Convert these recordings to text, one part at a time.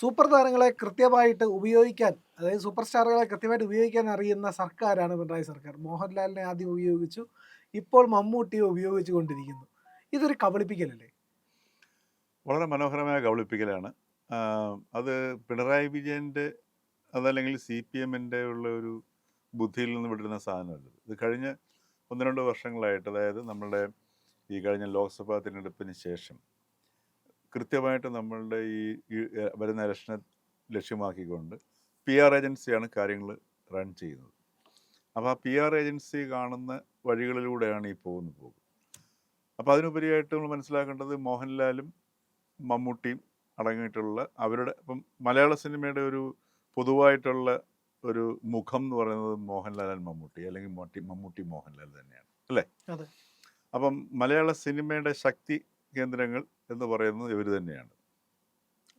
Super താരങ്ങളെ കൃത്യമായിട്ട് ഉപയോഗിക്കാൻ, അതായത് സൂപ്പർ സ്റ്റാറുകളെ കൃത്യമായിട്ട് ഉപയോഗിക്കാൻ അറിയുന്ന സർക്കാരാണ് പിണറായി സർക്കാർ. മോഹൻലാലിനെ ആദ്യം ഉപയോഗിച്ചു. ഇപ്പോൾ മമ്മൂട്ടിയെ ഉപയോഗിച്ചു കൊണ്ടിരിക്കുന്നു. ഇതൊരു കബളിപ്പിക്കലല്ലേ? വളരെ മനോഹരമായ കബളിപ്പിക്കലാണ്. അത് പിണറായി വിജയൻ്റെ അതല്ലെങ്കിൽ CPMൻ്റെ ഉള്ള ഒരു ബുദ്ധിയിൽ നിന്ന് വിടുന്ന സാധനമല്ല. ഇത് കഴിഞ്ഞ 1-2 വർഷങ്ങളായിട്ട്, അതായത് നമ്മളുടെ ഈ കഴിഞ്ഞ ലോക്സഭാ തിരഞ്ഞെടുപ്പിന് ശേഷം കൃത്യമായിട്ട് നമ്മളുടെ വരുന്ന ഇലക്ഷനെ ലക്ഷ്യമാക്കിക്കൊണ്ട് PR ഏജൻസിയാണ് കാര്യങ്ങൾ റൺ ചെയ്യുന്നത്. അപ്പോൾ ആ PR ഏജൻസി കാണുന്ന വഴികളിലൂടെയാണ് ഈ പോകുന്ന പോകും. അപ്പോൾ അതിനുപരിയായിട്ട് നമ്മൾ മനസ്സിലാക്കേണ്ടത് മോഹൻലാലും മമ്മൂട്ടിയും അടങ്ങിയിട്ടുള്ള അവരുടെ ഇപ്പം മലയാള സിനിമയുടെ ഒരു പൊതുവായിട്ടുള്ള ഒരു മുഖം എന്ന് പറയുന്നത് മോഹൻലാൽ ആൻഡ് മമ്മൂട്ടി, അല്ലെങ്കിൽ മമ്മൂട്ടി മോഹൻലാൽ തന്നെയാണ്, അല്ലേ? അതെ. അപ്പം മലയാള സിനിമയുടെ ശക്തി കേന്ദ്രങ്ങൾ എന്ന് പറയുന്നത് ഇവർ തന്നെയാണ്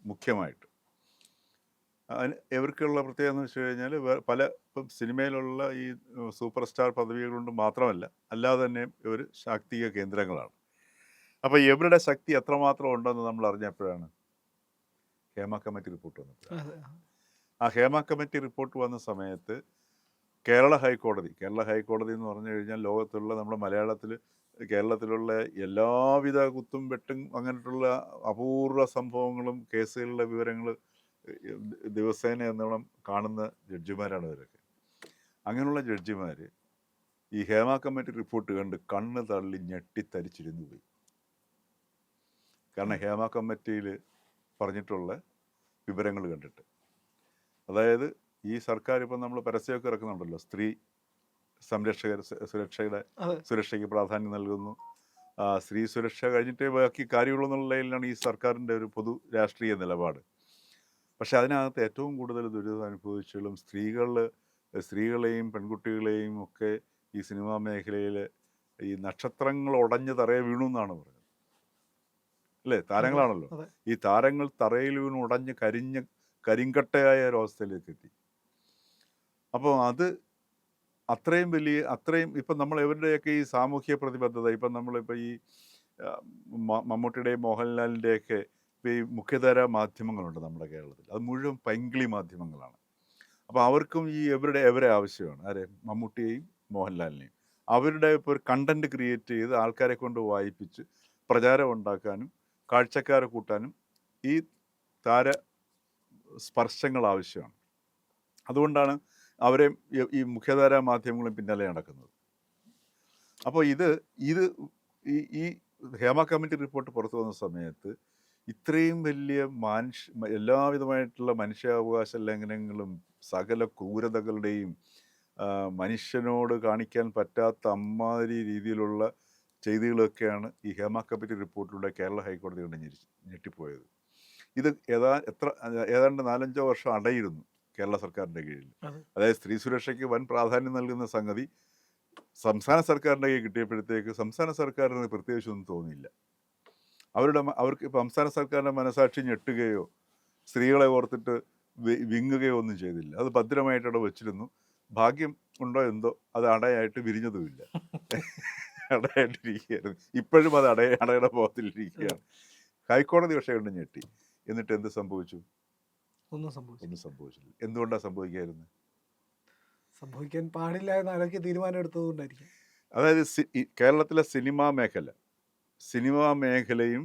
മുഖ്യമായിട്ട്. അതിന് ഇവർക്കുള്ള പ്രത്യേകത എന്ന് വെച്ച് കഴിഞ്ഞാൽ പല ഇപ്പം സിനിമയിലുള്ള ഈ സൂപ്പർ സ്റ്റാർ പദവികൾ കൊണ്ട് മാത്രമല്ല, അല്ലാതെ തന്നെ ഇവർ ശാക്തിക കേന്ദ്രങ്ങളാണ്. അപ്പോൾ ഇവരുടെ ശക്തി എത്രമാത്രം ഉണ്ടെന്ന് നമ്മൾ അറിഞ്ഞപ്പോഴാണ് ഹേമ കമ്മിറ്റി റിപ്പോർട്ട് വന്നപ്പോഴാണ്. അതെ. ആ ഹേമ കമ്മിറ്റി റിപ്പോർട്ട് വന്ന സമയത്ത് കേരള ഹൈക്കോടതി എന്ന് പറഞ്ഞു കഴിഞ്ഞാൽ ലോകത്തുള്ള നമ്മുടെ കേരളത്തിലുള്ള എല്ലാവിധ കുത്തും വെട്ടും അങ്ങനെയുള്ള അപൂർവ സംഭവങ്ങളും കേസുകളുടെ വിവരങ്ങൾ ദിവസേന എന്നോണം കാണുന്ന ജഡ്ജിമാരാണ് ഇവരൊക്കെ. അങ്ങനെയുള്ള ജഡ്ജിമാർ ഈ ഹേമ കമ്മിറ്റി റിപ്പോർട്ട് കണ്ട് കണ്ണ് തള്ളി ഞെട്ടിത്തരിച്ചിരുന്നു പോയി. കാരണം ഹേമ കമ്മിറ്റിയിൽ പറഞ്ഞിട്ടുള്ള വിവരങ്ങൾ കണ്ടിട്ട്, അതായത് ഈ സർക്കാർ ഇപ്പം നമ്മൾ പരസ്യമൊക്കെ ഇറക്കുന്നുണ്ടല്ലോ, സ്ത്രീ സുരക്ഷയ്ക്ക് പ്രാധാന്യം നൽകുന്നു, സ്ത്രീ സുരക്ഷ കഴിഞ്ഞിട്ടേ ബാക്കി കാര്യമുള്ളൂ എന്നുള്ള നിലയിലാണ് ഈ സർക്കാരിൻ്റെ ഒരു പൊതു രാഷ്ട്രീയ നിലപാട്. പക്ഷെ അതിനകത്ത് ഏറ്റവും കൂടുതൽ ദുരിതം അനുഭവിച്ചുള്ള സ്ത്രീകളെയും പെൺകുട്ടികളെയും ഒക്കെ ഈ സിനിമാ മേഖലയിൽ ഈ നക്ഷത്രങ്ങൾ ഉടഞ്ഞ് തറയെ വീണു എന്നാണ് പറയുന്നത്, അല്ലേ? താരങ്ങളാണല്ലോ. അതെ. ഈ താരങ്ങൾ തറയിൽ വീണ് ഉടഞ്ഞ് കരിങ്കട്ടയായ ഒരവസ്ഥയിലേക്ക് എത്തി. അപ്പോൾ അത് അത്രയും ഇപ്പം നമ്മൾ ഇവരുടെയൊക്കെ ഈ സാമൂഹ്യ പ്രതിബദ്ധത, ഇപ്പം നമ്മളിപ്പോൾ ഈ മമ്മൂട്ടിയുടെയും മോഹൻലാലിൻ്റെയൊക്കെ ഈ മുഖ്യധാര മാധ്യമങ്ങളുണ്ട് നമ്മുടെ കേരളത്തിൽ, അത് മുഴുവൻ പൈങ്കിളി മാധ്യമങ്ങളാണ്. അപ്പോൾ അവർക്കും ഇവരെ ആവശ്യമാണ്, ആരെ? മമ്മൂട്ടിയെയും മോഹൻലാലിനെയും. അവരുടെ ഇപ്പോൾ ഒരു കണ്ടന്റ് ക്രിയേറ്റ് ചെയ്ത് ആൾക്കാരെ കൊണ്ട് വായിപ്പിച്ച് പ്രചാരം ഉണ്ടാക്കാനും കാഴ്ചക്കാരെ കൂട്ടാനും ഈ താര സ്പർശങ്ങൾ ആവശ്യമാണ്. അതുകൊണ്ടാണ് അവരെ ഈ മുഖ്യധാരാ മാധ്യമങ്ങളും പിന്നാലെ നടക്കുന്നത്. അപ്പോൾ ഇത് ഈ ഈ ഹേമ കമ്മിറ്റി റിപ്പോർട്ട് പുറത്തു വന്ന സമയത്ത് ഇത്രയും വലിയ എല്ലാവിധമായിട്ടുള്ള മനുഷ്യാവകാശ ലംഘനങ്ങളും സകല ക്രൂരതകളുടെയും മനുഷ്യനോട് കാണിക്കാൻ പറ്റാത്ത അമ്മാതിരി രീതിയിലുള്ള ചെയ്തികളൊക്കെയാണ് ഈ ഹേമ കമ്മിറ്റി റിപ്പോർട്ടിലൂടെ കേരള ഹൈക്കോടതി കൊണ്ട് ഞെട്ടിപ്പോയത്. ഇത് ഏതാണ്ട് 4-5 വർഷം അടയിരുന്നു കേരള സർക്കാരിൻ്റെ കീഴിൽ. അതായത് സ്ത്രീ സുരക്ഷയ്ക്ക് വൻ പ്രാധാന്യം നൽകുന്ന സംഗതി സംസ്ഥാന സർക്കാരിൻ്റെ കയ്യിൽ കിട്ടിയപ്പോഴത്തേക്ക് സംസ്ഥാന സർക്കാരിന് പ്രത്യേകിച്ചൊന്നും തോന്നിയില്ല. അവർക്ക് സംസ്ഥാന സർക്കാരിൻ്റെ മനസാക്ഷി ഞെട്ടുകയോ സ്ത്രീകളെ ഓർത്തിട്ട് വിങ്ങുകയോ ഒന്നും ചെയ്തില്ല. അത് ഭദ്രമായിട്ട് അവിടെ വെച്ചിരുന്നു. ഭാഗ്യം ഉണ്ടോ എന്തോ അത് അടയായിട്ട് വിരിഞ്ഞതുമില്ല. അടയായിട്ടിരിക്കുകയായിരുന്നു. ഇപ്പോഴും അത് അടയുടെ ബോധത്തിലിരിക്കുകയാണ്. ഹൈക്കോടതി പക്ഷേ കൊണ്ട് ഞെട്ടി. എന്നിട്ട് എന്ത് സംഭവിച്ചു? ഒന്നും സംഭവിച്ചില്ല. എന്തുകൊണ്ടാണ് സംഭവിക്കായിരുന്നു? സംഭവിക്കാൻ പാടില്ല എന്ന് ആലോചിച്ച് തീരുമാനം എടുത്തതുകൊണ്ടായിരിക്കും. അതായത് കേരളത്തിലെ സിനിമാ മേഖലയും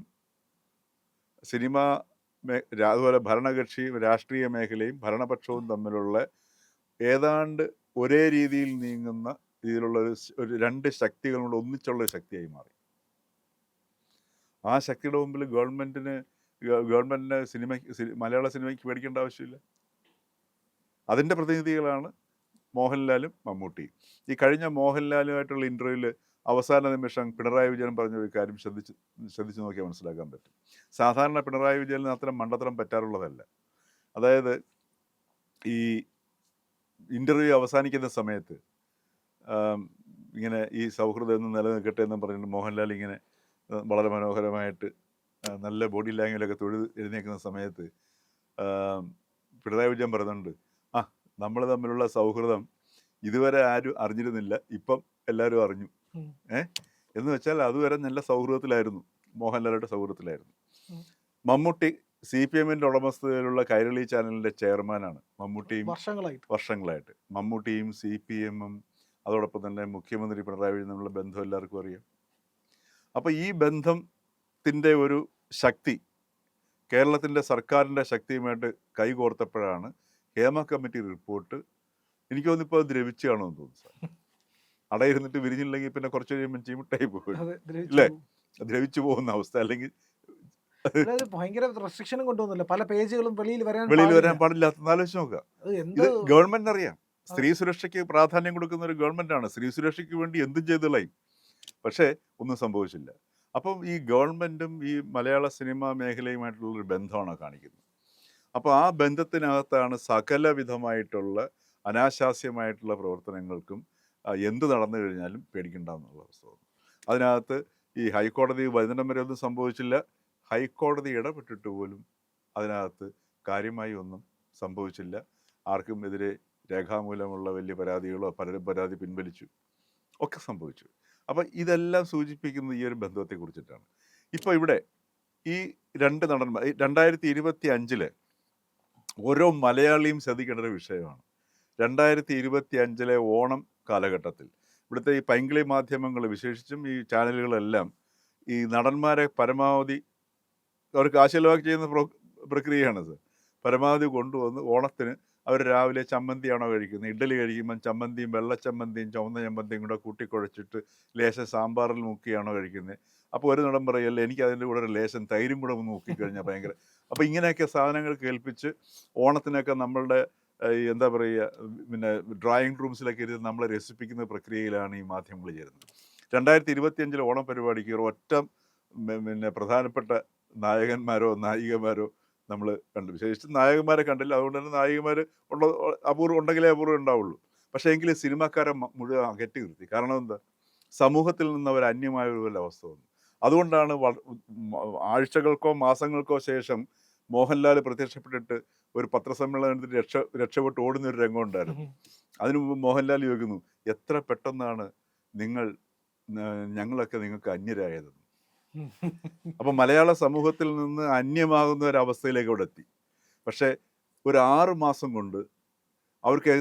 അതുപോലെ ഭരണകക്ഷി രാഷ്ട്രീയ മേഖലയും ഭരണപക്ഷവും തമ്മിലുള്ള ഏതാണ്ട് ഒരേ രീതിയിൽ നീങ്ങുന്ന രീതിയിലുള്ള ഒരു 2 ശക്തികളുടെ ഒന്നിച്ചുള്ള ശക്തിയായി മാറി. ആ ശക്തിയുടെ മുമ്പിൽ ഗവൺമെൻറ്റിന് മലയാള സിനിമയ്ക്ക് പേടിക്കേണ്ട ആവശ്യമില്ല. അതിൻ്റെ പ്രതിനിധികളാണ് മോഹൻലാലും മമ്മൂട്ടിയും. ഈ കഴിഞ്ഞ മോഹൻലാലുമായിട്ടുള്ള ഇൻ്റർവ്യൂവിൽ അവസാന നിമിഷം പിണറായി വിജയൻ പറഞ്ഞൊരു കാര്യം ശ്രദ്ധിച്ച് നോക്കിയാൽ മനസ്സിലാക്കാൻ പറ്റും. സാധാരണ പിണറായി വിജയന് അത്തരം മണ്ടത്തരം പറ്റാറുള്ളതല്ല. അതായത് ഈ ഇൻ്റർവ്യൂ അവസാനിക്കുന്ന സമയത്ത് ഇങ്ങനെ ഈ സൗഹൃദം എന്ന് നിലനിൽക്കട്ടെ എന്നും പറഞ്ഞിട്ട് മോഹൻലാൽ ഇങ്ങനെ വളരെ മനോഹരമായിട്ട് നല്ല ബോഡി ലാംഗ്വേജൊക്കെ എഴുന്നേൽക്കുന്ന സമയത്ത് പിണറായി വിജയൻ പറയുന്നുണ്ട്, നമ്മൾ തമ്മിലുള്ള സൗഹൃദം ഇതുവരെ ആരും അറിഞ്ഞിരുന്നില്ല, ഇപ്പം എല്ലാവരും അറിഞ്ഞു. എന്ന് വെച്ചാൽ അതുവരെ നല്ല സൗഹൃദത്തിലായിരുന്നു, മോഹൻലാലുടെ സൗഹൃദത്തിലായിരുന്നു. മമ്മൂട്ടി CPM-ന്റെ ഉടമസ്ഥതയിലുള്ള കൈരളി ചാനലിൻ്റെ ചെയർമാനാണ് മമ്മൂട്ടിയും വർഷങ്ങളായിട്ട്. വർഷങ്ങളായിട്ട്. മമ്മൂട്ടിയും CPM-ഉം അതോടൊപ്പം തന്നെ മുഖ്യമന്ത്രി പിണറായി വിജയനും തമ്മിലുള്ള ബന്ധം എല്ലാവർക്കും അറിയാം. അപ്പോൾ ഈ ബന്ധത്തിൻ്റെ ഒരു ശക്തി കേരളത്തിൻ്റെ സർക്കാരിൻ്റെ ശക്തിയുമായിട്ട് കൈകോർത്തപ്പോഴാണ് ഹേമ കമ്മിറ്റി റിപ്പോർട്ട്, എനിക്ക് തോന്നുന്നു ഇപ്പോൾ ദ്രവിച്ചു കാണുമെന്ന് തോന്നുന്നു സാർ. അടയിരുന്നിട്ട് വിരിഞ്ഞില്ലെങ്കിൽ പിന്നെ കുറച്ച് കഴിയുമ്പോൾ ചീമിട്ടായി പോകും, അതെ, ദ്രവിച്ചു ഇല്ലേ? പോകും. ദ്രവിച്ചു പോകുന്ന അവസ്ഥ. അല്ലെങ്കിൽ അതായത് ഭയങ്കര റെസ്ട്രിക്ഷനും കൊണ്ടുവന്നില്ല, പല പേജുകളും വെളിയിൽ വരാൻ വെളിയിൽ പാടില്ല. വരാൻ പാടില്ലാത്ത ആലോചിച്ച് നോക്കുക. അത് എന്ത് ഇത് ഗവൺമെന്റിന് അറിയാം. സ്ത്രീ സുരക്ഷയ്ക്ക് പ്രാധാന്യം കൊടുക്കുന്ന ഒരു ഗവൺമെന്റാണ്. സ്ത്രീ സുരക്ഷയ്ക്ക് വേണ്ടി എന്തും ചെയ്തുകളയും. പക്ഷേ ഒന്നും സംഭവിച്ചില്ല. അപ്പം ഈ ഗവൺമെന്റും ഈ മലയാള സിനിമാ മേഖലയുമായിട്ടുള്ളൊരു ബന്ധമാണ് കാണിക്കുന്നത്. അപ്പോൾ ആ ബന്ധത്തിനകത്താണ് സകല വിധമായിട്ടുള്ള അനാശാസ്യമായിട്ടുള്ള പ്രവർത്തനങ്ങൾക്കും എന്ത് നടന്നു കഴിഞ്ഞാലും പേടിക്കണ്ടെന്നുള്ള അവസ്ഥ വന്നു. അതിനകത്ത് ഈ ഹൈക്കോടതി വരുന്നിടം വരെ ഒന്നും സംഭവിച്ചില്ല. ഹൈക്കോടതി ഇടപെട്ടിട്ട് പോലും അതിനകത്ത് കാര്യമായി ഒന്നും സംഭവിച്ചില്ല. ആർക്കും എതിരെ രേഖാമൂലമുള്ള വലിയ പരാതികളോ പലരും പരാതി പിൻവലിച്ചു, ഒക്കെ സംഭവിച്ചു. അപ്പം ഇതെല്ലാം സൂചിപ്പിക്കുന്നത് ഈ ഒരു ബന്ധത്തെക്കുറിച്ചിട്ടാണ്. ഇപ്പോൾ ഇവിടെ ഈ രണ്ട് നടന്മാർ 2025 ഓരോ മലയാളിയും ശ്രദ്ധിക്കേണ്ട ഒരു വിഷയമാണ്. 2025 ഓണം കാലഘട്ടത്തിൽ ഇവിടുത്തെ ഈ പൈങ്കിളി മാധ്യമങ്ങൾ, വിശേഷിച്ചും ഈ ചാനലുകളെല്ലാം ഈ നടന്മാരെ പരമാവധി അവർക്ക് കാശിലവാക്കി ചെയ്യുന്ന പ്രക്രിയയാണ് സർ. പരമാവധി കൊണ്ടുവന്ന് ഓണത്തിന് അവർ രാവിലെ ചമ്മന്തിയാണോ കഴിക്കുന്നത്, ഇഡ്ഡലി കഴിക്കുമ്പം ചമ്മന്തിയും വെള്ളച്ചമ്മന്തിയും ചുവന്ന ചമ്മന്തിയും കൂടെ കൂട്ടിക്കുഴച്ചിട്ട് ലേശം സാമ്പാറിൽ മുക്കിയാണോ കഴിക്കുന്നത്. അപ്പോൾ ഒരു നടൻ പറയല്ലേ, എനിക്ക് അതിൻ്റെ കൂടെ ഒരു ലേശം തൈരും കൂടെ ഒന്ന് മുക്കിക്കഴിഞ്ഞാൽ ഭയങ്കര. അപ്പോൾ ഇങ്ങനെയൊക്കെ സാധനങ്ങൾ കേൾപ്പിച്ച് ഓണത്തിനൊക്കെ നമ്മളുടെ എന്താ പറയുക, പിന്നെ ഡ്രോയിങ് റൂംസിലൊക്കെ ഇരുന്ന് നമ്മളെ രസിപ്പിക്കുന്ന പ്രക്രിയയിലാണ് ഈ മാധ്യമങ്ങൾ ചേരുന്നത്. 2025 ഓണം പരിപാടിക്ക് ഒറ്റ പിന്നെ പ്രധാനപ്പെട്ട നായകന്മാരോ നായികമാരോ നമ്മൾ കണ്ടു. വിശേഷിച്ച് നായകന്മാരെ കണ്ടില്ല. അതുകൊണ്ട് തന്നെ നായികമാർ ഉണ്ടെങ്കിലേ അപൂർവം ഉണ്ടാവുള്ളൂ. പക്ഷേ എങ്കിലും സിനിമാക്കാരെ മുഴുവൻ അകറ്റി നിർത്തി. കാരണം എന്താ, സമൂഹത്തിൽ നിന്ന് അവർ അന്യമായ ഒരു അവസ്ഥ വന്നു. അതുകൊണ്ടാണ് ആഴ്ചകൾക്കോ മാസങ്ങൾക്കോ ശേഷം മോഹൻലാൽ പ്രത്യക്ഷപ്പെട്ടിട്ട് ഒരു പത്രസമ്മേളനത്തിൽ രക്ഷപ്പെട്ട് ഓടുന്ന ഒരു രംഗം ഉണ്ടായിരുന്നു. അതിനു മുമ്പ് മോഹൻലാൽ ചോദിക്കുന്നു, എത്ര പെട്ടെന്നാണ് ഞങ്ങളൊക്കെ നിങ്ങൾക്ക് അന്യരായത്. അപ്പം മലയാള സമൂഹത്തിൽ നിന്ന് അന്യമാകുന്ന ഒരവസ്ഥയിലേക്ക് അവിടെ എത്തി. പക്ഷേ ഒരു 6 മാസം കൊണ്ട് അവർക്ക്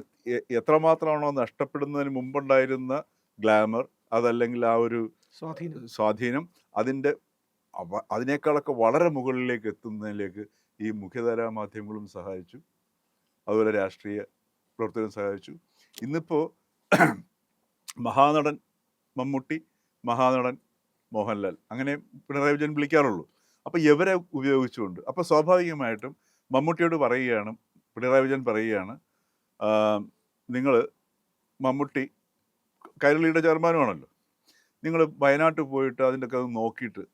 എത്രമാത്രമാണോ നഷ്ടപ്പെടുന്നതിന് മുമ്പുണ്ടായിരുന്ന ഗ്ലാമർ, അതല്ലെങ്കിൽ ആ ഒരു സ്വാധീനം, അതിനേക്കാളൊക്കെ വളരെ മുകളിലേക്ക് എത്തുന്നതിലേക്ക് ഈ മുഖ്യധാരാ മാധ്യമങ്ങളും സഹായിച്ചു, അതുപോലെ രാഷ്ട്രീയ പ്രവർത്തകരും സഹായിച്ചു. ഇന്നിപ്പോൾ മഹാനടൻ മമ്മൂട്ടി, മഹാനടൻ മോഹൻലാൽ, അങ്ങനെ പിണറായി വിജയൻ വിളിക്കാറുള്ളൂ. അപ്പോൾ ഇവരെ ഉപയോഗിച്ചുകൊണ്ട്, അപ്പോൾ സ്വാഭാവികമായിട്ടും മമ്മൂട്ടിയോട് പറയുകയാണ്, പിണറായി വിജയൻ പറയുകയാണ്, നിങ്ങൾ മമ്മൂട്ടി കൈരളിയുടെ ചെയർമാനുമാണല്ലോ, നിങ്ങൾ വയനാട്ടിൽ പോയിട്ട് അതിൻ്റെയൊക്കെ ഒന്ന് നോക്കിയിട്ട്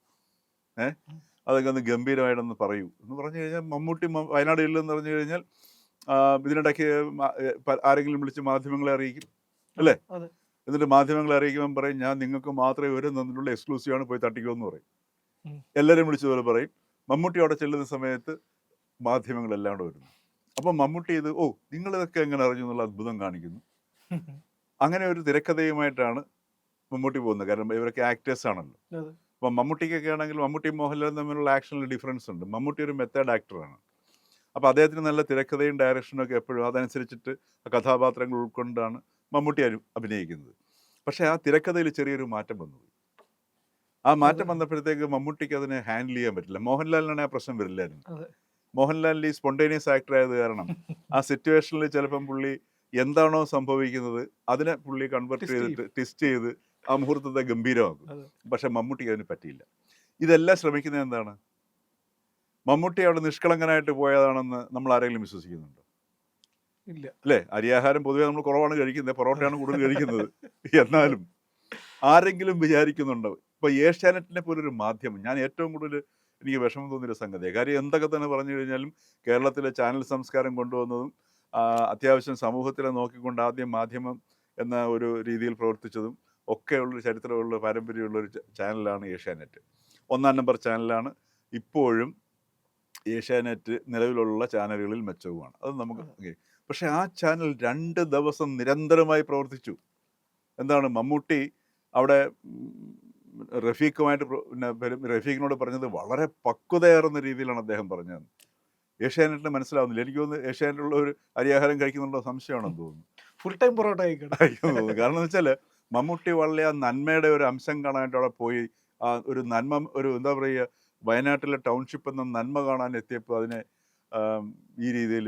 അതൊക്കെ ഒന്ന് ഗംഭീരമായിട്ടൊന്ന് പറയൂ എന്ന് പറഞ്ഞു കഴിഞ്ഞാൽ, മമ്മൂട്ടി വയനാട് ഇല്ലെന്ന് പറഞ്ഞു കഴിഞ്ഞാൽ ഇതിനിടയ്ക്ക് ആരെങ്കിലും വിളിച്ച് മാധ്യമങ്ങളെ അറിയിക്കും, അല്ലേ? എന്നിട്ട് മാധ്യമങ്ങളെ അറിയിക്കുമ്പം പറയും, ഞാൻ നിങ്ങൾക്ക് മാത്രമേ ഒരു തന്നിട്ടുള്ള എക്സ്ക്ലൂസീവാണ്, പോയി തട്ടിക്കുമെന്ന് പറയും. എല്ലാവരും വിളിച്ചതുപോലെ പറയും. മമ്മൂട്ടി അവിടെ ചെല്ലുന്ന സമയത്ത് മാധ്യമങ്ങളെല്ലാം കൂടെ വരുന്നു. അപ്പം മമ്മൂട്ടി ഇത് നിങ്ങളിതൊക്കെ എങ്ങനെ അറിഞ്ഞു എന്നുള്ള അത്ഭുതം കാണിക്കുന്നു. അങ്ങനെ ഒരു തിരക്കഥയുമായിട്ടാണ് മമ്മൂട്ടി പോകുന്നത്. കാരണം ഇവരൊക്കെ ആക്ടേഴ്സ് ആണല്ലോ. അപ്പം മമ്മൂട്ടിക്കൊക്കെ ആണെങ്കിൽ മമ്മൂട്ടിയും മോഹൻലാലും തമ്മിലുള്ള ആക്ഷനിൽ ഡിഫറൻസ് ഉണ്ട്. മമ്മൂട്ടി ഒരു മെത്തേഡ് ആക്ടറാണ്. അപ്പോൾ അദ്ദേഹത്തിന് നല്ല തിരക്കഥയും ഡയറക്ഷനും ഒക്കെ എപ്പോഴും അതനുസരിച്ചിട്ട് കഥാപാത്രങ്ങൾ ഉൾക്കൊണ്ടാണ് മമ്മൂട്ടി അഭിനയിക്കുന്നത്. പക്ഷേ ആ തിരക്കഥയിൽ ചെറിയൊരു മാറ്റം വന്നുപോയി. ആ മാറ്റം വന്നപ്പോഴത്തേക്ക് മമ്മൂട്ടിക്ക് അതിനെ ഹാൻഡിൽ ചെയ്യാൻ പറ്റില്ല. മോഹൻലാലിനാണെങ്കിൽ ആ പ്രശ്നം വരില്ലായിരുന്നു. മോഹൻലാലിൽ ഈ സ്പോണ്ടേനിയസ് ആക്ടർ ആയത് കാരണം ആ സിറ്റുവേഷനിൽ ചിലപ്പം പുള്ളി എന്താണോ സംഭവിക്കുന്നത് അതിനെ പുള്ളി കൺവെർട്ട് ചെയ്തിട്ട് ട്വിസ്റ്റ് ചെയ്ത് ആ മുഹൂർത്തത്തെ ഗംഭീരമാക്കും. പക്ഷെ മമ്മൂട്ടിക്ക് അതിന് പറ്റിയില്ല. ഇതെല്ലാം ശ്രമിക്കുന്നത് എന്താണ്, മമ്മൂട്ടി അവിടെ നിഷ്കളങ്കനായിട്ട് പോയതാണെന്ന് നമ്മൾ ആരെങ്കിലും വിശ്വസിക്കുന്നുണ്ടോ? ഇല്ല, അല്ലേ? അരിയാഹാരം പൊതുവെ നമ്മൾ കുറവാണ് കഴിക്കുന്നത്, പൊറോട്ടയാണ് കൂടുതൽ കഴിക്കുന്നത്. എന്നാലും ആരെങ്കിലും വിചാരിക്കുന്നുണ്ടോ? ഇപ്പൊ ഏഷ്യാനെറ്റിനെ പോലൊരു മാധ്യമം, ഞാൻ ഏറ്റവും കൂടുതൽ എനിക്ക് വിഷമം തോന്നിയൊരു സംഗതിയാണ്. കാര്യം എന്തൊക്കെ തന്നെ പറഞ്ഞു കഴിഞ്ഞാലും കേരളത്തിലെ ചാനൽ സംസ്കാരം കൊണ്ടുവന്നതും അത്യാവശ്യം സമൂഹത്തിലെ നോക്കിക്കൊണ്ട് ആദ്യം മാധ്യമം എന്ന ഒരു രീതിയിൽ പ്രവർത്തിച്ചതും ഒക്കെയുള്ളൊരു ചരിത്രമുള്ള പാരമ്പര്യമുള്ളൊരു ചാനലാണ് ഏഷ്യാനെറ്റ്. 1-ാം നമ്പർ ചാനലാണ്. ഇപ്പോഴും ഏഷ്യാനെറ്റ് നിലവിലുള്ള ചാനലുകളിൽ മെച്ചവുമാണ്. അത് നമുക്ക്. പക്ഷേ ആ ചാനൽ 2 ദിവസം നിരന്തരമായി പ്രവർത്തിച്ചു. എന്താണ്, മമ്മൂട്ടി അവിടെ റഫീഖുമായിട്ട് റഫീഖിനോട് പറഞ്ഞത് വളരെ പക്വതയേറുന്ന രീതിയിലാണ് അദ്ദേഹം പറഞ്ഞത്. ഏഷ്യാനെറ്റിന് മനസ്സിലാവുന്നില്ല. എനിക്ക് തോന്നുന്നു ഏഷ്യാനെറ്റിലുള്ള ഒരു അരിയാഹാരം കഴിക്കുന്നുള്ള സംശയമാണെന്ന് തോന്നുന്നു. ഫുൾ ടൈം പൊറോട്ട കഴിക്കണം. കഴിക്കുമെന്ന് തോന്നുന്നു. കാരണം എന്ന് വെച്ചാൽ മമ്മൂട്ടി വളരെ ആ നന്മയുടെ ഒരു അംശം കാണാനായിട്ട് അവിടെ പോയി. ആ ഒരു നന്മ, ഒരു എന്താ പറയുക, വയനാട്ടിലെ ടൗൺഷിപ്പ് എന്ന നന്മ കാണാൻ എത്തിയപ്പോൾ അതിനെ ഈ രീതിയിൽ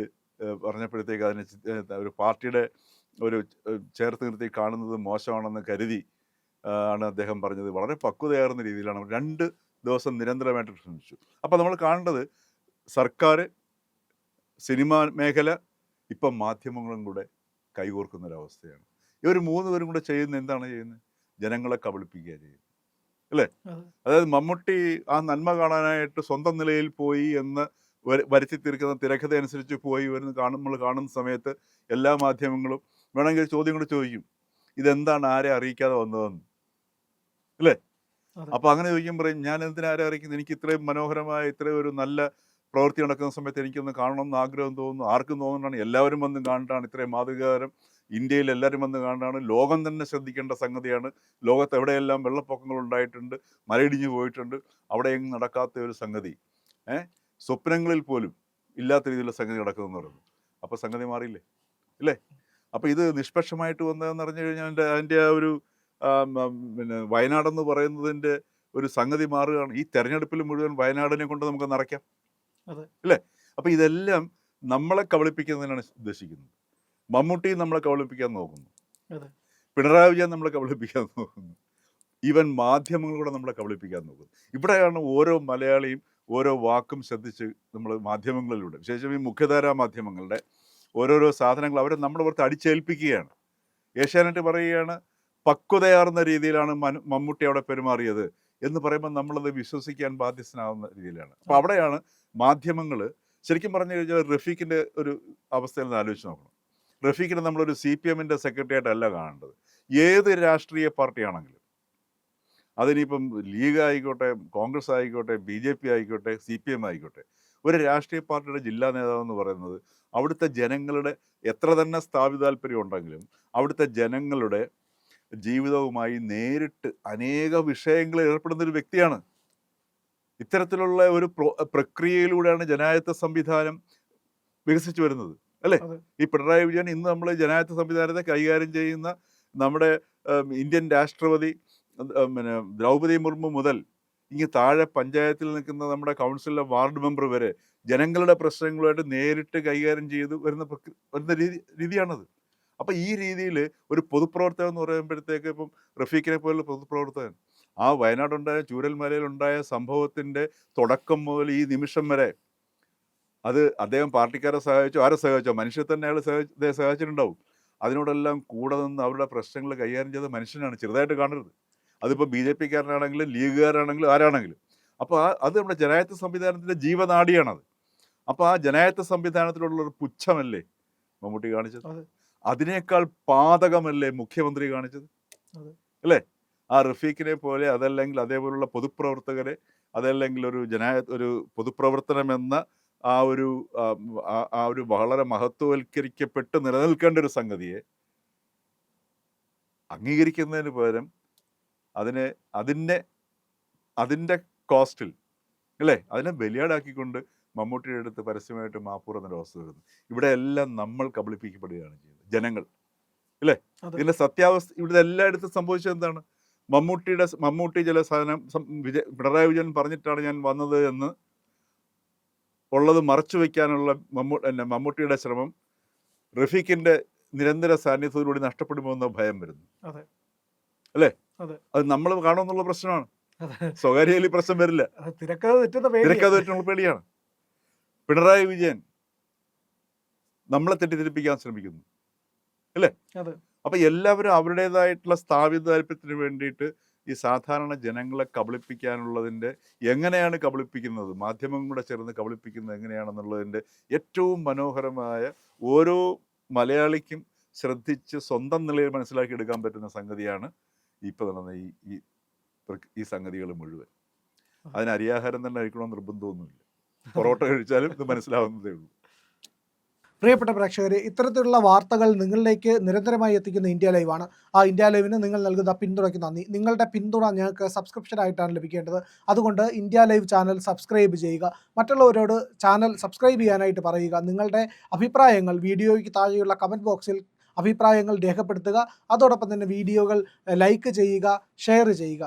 പറഞ്ഞപ്പോഴത്തേക്ക് അതിനെ ഒരു പാർട്ടിയുടെ ഒരു ചേർത്ത് നിർത്തി കാണുന്നത് മോശമാണെന്ന് കരുതി ആണ് അദ്ദേഹം പറഞ്ഞത്. വളരെ പക്വതയാർന്ന രീതിയിലാണ് 2 ദിവസം നിരന്തരമായിട്ട് ശ്രമിച്ചു. അപ്പോൾ നമ്മൾ കാണേണ്ടത് സർക്കാർ, സിനിമാ മേഖല, ഇപ്പം മാധ്യമങ്ങളും കൂടെ കൈകോർക്കുന്നൊരവസ്ഥയാണ്. ഇവർ 3 പേരും കൂടെ ചെയ്യുന്നത് എന്താണ് ചെയ്യുന്നത്? ജനങ്ങളെ കബളിപ്പിക്കുക ചെയ്യുന്നത്, അല്ലേ? അതായത് മമ്മൂട്ടി ആ നന്മ കാണാനായിട്ട് സ്വന്തം നിലയിൽ പോയി എന്ന് വരുത്തി തീർക്കുന്ന തിരക്കഥ അനുസരിച്ച് പോയി വരുന്ന നമ്മൾ കാണുന്ന സമയത്ത് എല്ലാ മാധ്യമങ്ങളും വേണമെങ്കിൽ ചോദ്യം കൂടെ ചോദിക്കും, ഇതെന്താണ് ആരെ അറിയിക്കാതെ വന്നതെന്ന്, അല്ലേ? അപ്പോൾ അങ്ങനെ ചോദിക്കുമ്പോൾ പറയും, ഞാൻ എന്തിനാ ആരെ അറിയിക്കുന്നത്? എനിക്ക് ഇത്രയും മനോഹരമായ ഇത്രയും ഒരു നല്ല പ്രവൃത്തി നടക്കുന്ന സമയത്ത് എനിക്കൊന്ന് കാണണമെന്ന് ആഗ്രഹം തോന്നുന്നു. ആർക്കും തോന്നുന്നതാണ്, എല്ലാവരും വന്ന് കാണേണ്ടതാണ്. ഇത്രയും മാതൃകാപരം ഇന്ത്യയിൽ എല്ലാവരും വന്ന് കാണേണ്ടതാണ്. ലോകം തന്നെ ശ്രദ്ധിക്കേണ്ട സംഗതിയാണ്. ലോകത്ത് എവിടെയെല്ലാം വെള്ളപ്പൊക്കങ്ങൾ ഉണ്ടായിട്ടുണ്ട്, മലയിടിഞ്ഞു പോയിട്ടുണ്ട്, അവിടെയെങ്കിലും നടക്കാത്ത ഒരു സംഗതി സ്വപ്നങ്ങളിൽ പോലും ഇല്ലാത്ത രീതിയിലുള്ള സംഗതി നടക്കുമെന്ന് പറയുന്നു. അപ്പോൾ സംഗതി മാറിയില്ലേ, ഇല്ലേ? അപ്പോൾ ഇത് നിഷ്പക്ഷമായിട്ട് വന്നതെന്ന് പറഞ്ഞു കഴിഞ്ഞാൽ അതിൻ്റെ ആ ഒരു പിന്നെ വയനാടെന്ന് പറയുന്നതിൻ്റെ ഒരു സംഗതി മാറുകയാണ്. ഈ തെരഞ്ഞെടുപ്പിൽ മുഴുവൻ വയനാടിനെ കൊണ്ട് നമുക്ക് നിറയ്ക്കാം, അല്ലേ? അപ്പോൾ ഇതെല്ലാം നമ്മളെ കബളിപ്പിക്കുന്നതിനാണ് ഉദ്ദേശിക്കുന്നത്. മമ്മൂട്ടി നമ്മളെ കബളിപ്പിക്കാൻ നോക്കുന്നു, പിണറായി വിജയൻ നമ്മളെ കബളിപ്പിക്കാൻ നോക്കുന്നു, ഈവൻ മാധ്യമങ്ങളൂടെ നമ്മളെ കബളിപ്പിക്കാൻ നോക്കുന്നു. ഇവിടെയാണ് ഓരോ മലയാളിയും ഓരോ വാക്കും ശ്രദ്ധിച്ച് നമ്മൾ മാധ്യമങ്ങളിലൂടെ, വിശേഷിച്ചും ഈ മുഖ്യധാരാ മാധ്യമങ്ങളുടെ ഓരോരോ സാധനങ്ങൾ അവരെ നമ്മുടെ പുറത്ത് അടിച്ചേൽപ്പിക്കുകയാണ്. ഏഷ്യാനെറ്റ് പറയുകയാണ് പക്വതയാർന്ന രീതിയിലാണ് മമ്മൂട്ടി അവിടെ പെരുമാറിയത് എന്ന് പറയുമ്പോൾ നമ്മളത് വിശ്വസിക്കാൻ ബാധ്യസ്ഥനാവുന്ന രീതിയിലാണ്. അപ്പോൾ അവിടെയാണ് മാധ്യമങ്ങൾ ശരിക്കും പറഞ്ഞു കഴിഞ്ഞാൽ റഫീഖിൻ്റെ ഒരു അവസ്ഥയിൽ നിന്ന് ആലോചിച്ച് നോക്കണം. റഫീഖിനെ നമ്മളൊരു CPM-ൻ്റെ സെക്രട്ടറി ആയിട്ടല്ല കാണേണ്ടത്. ഏത് രാഷ്ട്രീയ പാർട്ടിയാണെങ്കിലും, അതിനിപ്പം ലീഗ് ആയിക്കോട്ടെ, കോൺഗ്രസ് ആയിക്കോട്ടെ, BJP ആയിക്കോട്ടെ, CPM ആയിക്കോട്ടെ, ഒരു രാഷ്ട്രീയ പാർട്ടിയുടെ ജില്ലാ നേതാവ് എന്ന് പറയുന്നത് അവിടുത്തെ ജനങ്ങളുടെ എത്ര തന്നെ സ്ഥാപിത താല്പര്യം ഉണ്ടെങ്കിലും അവിടുത്തെ ജനങ്ങളുടെ ജീവിതവുമായി നേരിട്ട് അനേക വിഷയങ്ങളിൽ ഏർപ്പെടുന്ന ഒരു വ്യക്തിയാണ്. ഇത്തരത്തിലുള്ള ഒരു പ്രക്രിയയിലൂടെയാണ് ജനായത്ത സംവിധാനം വികസിച്ചു വരുന്നത്, അല്ലേ? ഈ പിണറായി വിജയൻ ഇന്ന് നമ്മൾ ജനായത്ത സംവിധാനത്തെ കൈകാര്യം ചെയ്യുന്ന നമ്മുടെ ഇന്ത്യൻ രാഷ്ട്രപതി പിന്നെ ദ്രൗപദി മുർമു മുതൽ ഇങ്ങ് താഴെ പഞ്ചായത്തിൽ നിൽക്കുന്ന നമ്മുടെ കൗൺസിലിലെ വാർഡ് മെമ്പർ വരെ ജനങ്ങളുടെ പ്രശ്നങ്ങളുമായിട്ട് നേരിട്ട് കൈകാര്യം ചെയ്ത് വരുന്ന രീതിയാണത്. അപ്പം ഈ രീതിയിൽ ഒരു പൊതുപ്രവർത്തകൻ എന്ന് പറയുമ്പോഴത്തേക്ക് ഇപ്പം റഫീഖിനെ പോലുള്ള പൊതുപ്രവർത്തകൻ ആ വയനാടുണ്ടായ ചൂരൽമലയിലുണ്ടായ സംഭവത്തിൻ്റെ തുടക്കം മുതൽ ഈ നിമിഷം വരെ അത് അദ്ദേഹം പാർട്ടിക്കാരെ സഹായിച്ചോ ആരെ സഹായിച്ചോ, മനുഷ്യരെ തന്നെ അയാൾ സഹായിച്ചിട്ടുണ്ടാവും. അതിനോടെല്ലാം കൂടെ നിന്ന് അവരുടെ പ്രശ്നങ്ങൾ കൈകാര്യം ചെയ്ത മനുഷ്യനാണ്. ചെറുതായിട്ട് കാണരുത്. അതിപ്പോൾ BJP-കാരനാണെങ്കിലും ലീഗുകാരാണെങ്കിലും ആരാണെങ്കിലും. അപ്പോൾ അത് നമ്മുടെ ജനായത്ത സംവിധാനത്തിൻ്റെ ജീവനാഡിയാണത്. അപ്പോൾ ആ ജനായത്ത സംവിധാനത്തിലുള്ളൊരു പുച്ഛമല്ലേ മമ്മൂട്ടി കാണിച്ചത്? അതിനേക്കാൾ പാതകമല്ലേ മുഖ്യമന്ത്രി കാണിച്ചത്, അല്ലേ? ആ റഫീഖിനെ പോലെ, അതല്ലെങ്കിൽ അതേപോലുള്ള പൊതുപ്രവർത്തകരെ, അതല്ലെങ്കിൽ ഒരു പൊതുപ്രവർത്തനമെന്ന ആ ഒരു വളരെ മഹത്വവൽക്കരിക്കപ്പെട്ട് നിലനിൽക്കേണ്ട ഒരു സംഗതിയെ അംഗീകരിക്കുന്നതിന് പകരം അതിൻ്റെ കോസ്റ്റിൽ, അല്ലേ, അതിനെ ബലിയാടാക്കിക്കൊണ്ട് മമ്മൂട്ടിയുടെ അടുത്ത് പരസ്യമായിട്ട് മാപ്പ് പറയുന്നൊരു അവസ്ഥ വരുന്നു. ഇവിടെ എല്ലാം നമ്മൾ കബളിപ്പിക്കപ്പെടുകയാണ് ചെയ്യുന്നത്, ജനങ്ങൾ, അല്ലേ? ഇതിൻ്റെ സത്യാവസ്ഥ ഇവിടെ എല്ലായിടത്തും സംഭവിച്ചത് എന്താണ്? മമ്മൂട്ടി ചില സാധനം പിണറായി വിജയൻ പറഞ്ഞിട്ടാണ് ഞാൻ വന്നത് എന്ന് ഉള്ളത് മറച്ചു വയ്ക്കാനുള്ള മമ്മൂട്ടിയുടെ ശ്രമം റഫീഖിൻ്റെ നിരന്തര സാന്നിധ്യത്തിലൂടെ നഷ്ടപ്പെടുമോ എന്ന ഭയം വരുന്നു, അല്ലേ? അത് നമ്മൾ കാണുമെന്നുള്ള പ്രശ്നമാണ്. സ്വകാര്യയിൽ പ്രശ്നം വരില്ല, തിരക്കഥ തെറ്റുള്ള പേടിയാണ്. പിണറായി വിജയൻ നമ്മളെ തെറ്റിദ്ധരിപ്പിക്കാൻ ശ്രമിക്കുന്നു, അല്ലേ? അപ്പം എല്ലാവരും അവരുടേതായിട്ടുള്ള സ്ഥാപിത താല്പര്യത്തിന് വേണ്ടിയിട്ട് ഈ സാധാരണ ജനങ്ങളെ കബളിപ്പിക്കാനുള്ളതിൻ്റെ എങ്ങനെയാണ് കബളിപ്പിക്കുന്നത്, മാധ്യമം കൂടെ ചേർന്ന് കബളിപ്പിക്കുന്നത് എങ്ങനെയാണെന്നുള്ളതിൻ്റെ ഏറ്റവും മനോഹരമായ ഓരോ മലയാളിക്കും ശ്രദ്ധിച്ച് സ്വന്തം നിലയിൽ മനസ്സിലാക്കിയെടുക്കാൻ പറ്റുന്ന സംഗതിയാണ് ഇപ്പോൾ നടന്ന ഈ സംഗതികൾ മുഴുവൻ. അതിന് അരിയാഹാരം തന്നെ കഴിക്കണമെന്ന് നിർബന്ധമൊന്നുമില്ല. പൊറോട്ട കഴിച്ചാലും ഇത് മനസ്സിലാവുന്നതേ ഉള്ളൂ. പ്രിയപ്പെട്ട പ്രേക്ഷകരെ, ഇത്തരത്തിലുള്ള വാർത്തകൾ നിങ്ങളിലേക്ക് നിരന്തരമായി എത്തിക്കുന്ന ഇന്ത്യ ലൈവാണ്. ആ ഇന്ത്യ ലൈവിന് നിങ്ങൾ നൽകുന്ന പിന്തുണയ്ക്ക് നന്ദി. നിങ്ങളുടെ പിന്തുണ ഞങ്ങൾക്ക് സബ്സ്ക്രിപ്ഷൻ ആയിട്ടാണ് ലഭിക്കേണ്ടത്. അതുകൊണ്ട് ഇന്ത്യ ലൈവ് ചാനൽ സബ്സ്ക്രൈബ് ചെയ്യുക. മറ്റുള്ളവരോട് ചാനൽ സബ്സ്ക്രൈബ് ചെയ്യാനായിട്ട് പറയുക. നിങ്ങളുടെ അഭിപ്രായങ്ങൾ വീഡിയോയ്ക്ക് താഴെയുള്ള കമൻറ്റ് ബോക്സിൽ അഭിപ്രായങ്ങൾ രേഖപ്പെടുത്തുക. അതോടൊപ്പം തന്നെ വീഡിയോകൾ ലൈക്ക് ചെയ്യുക, ഷെയർ ചെയ്യുക.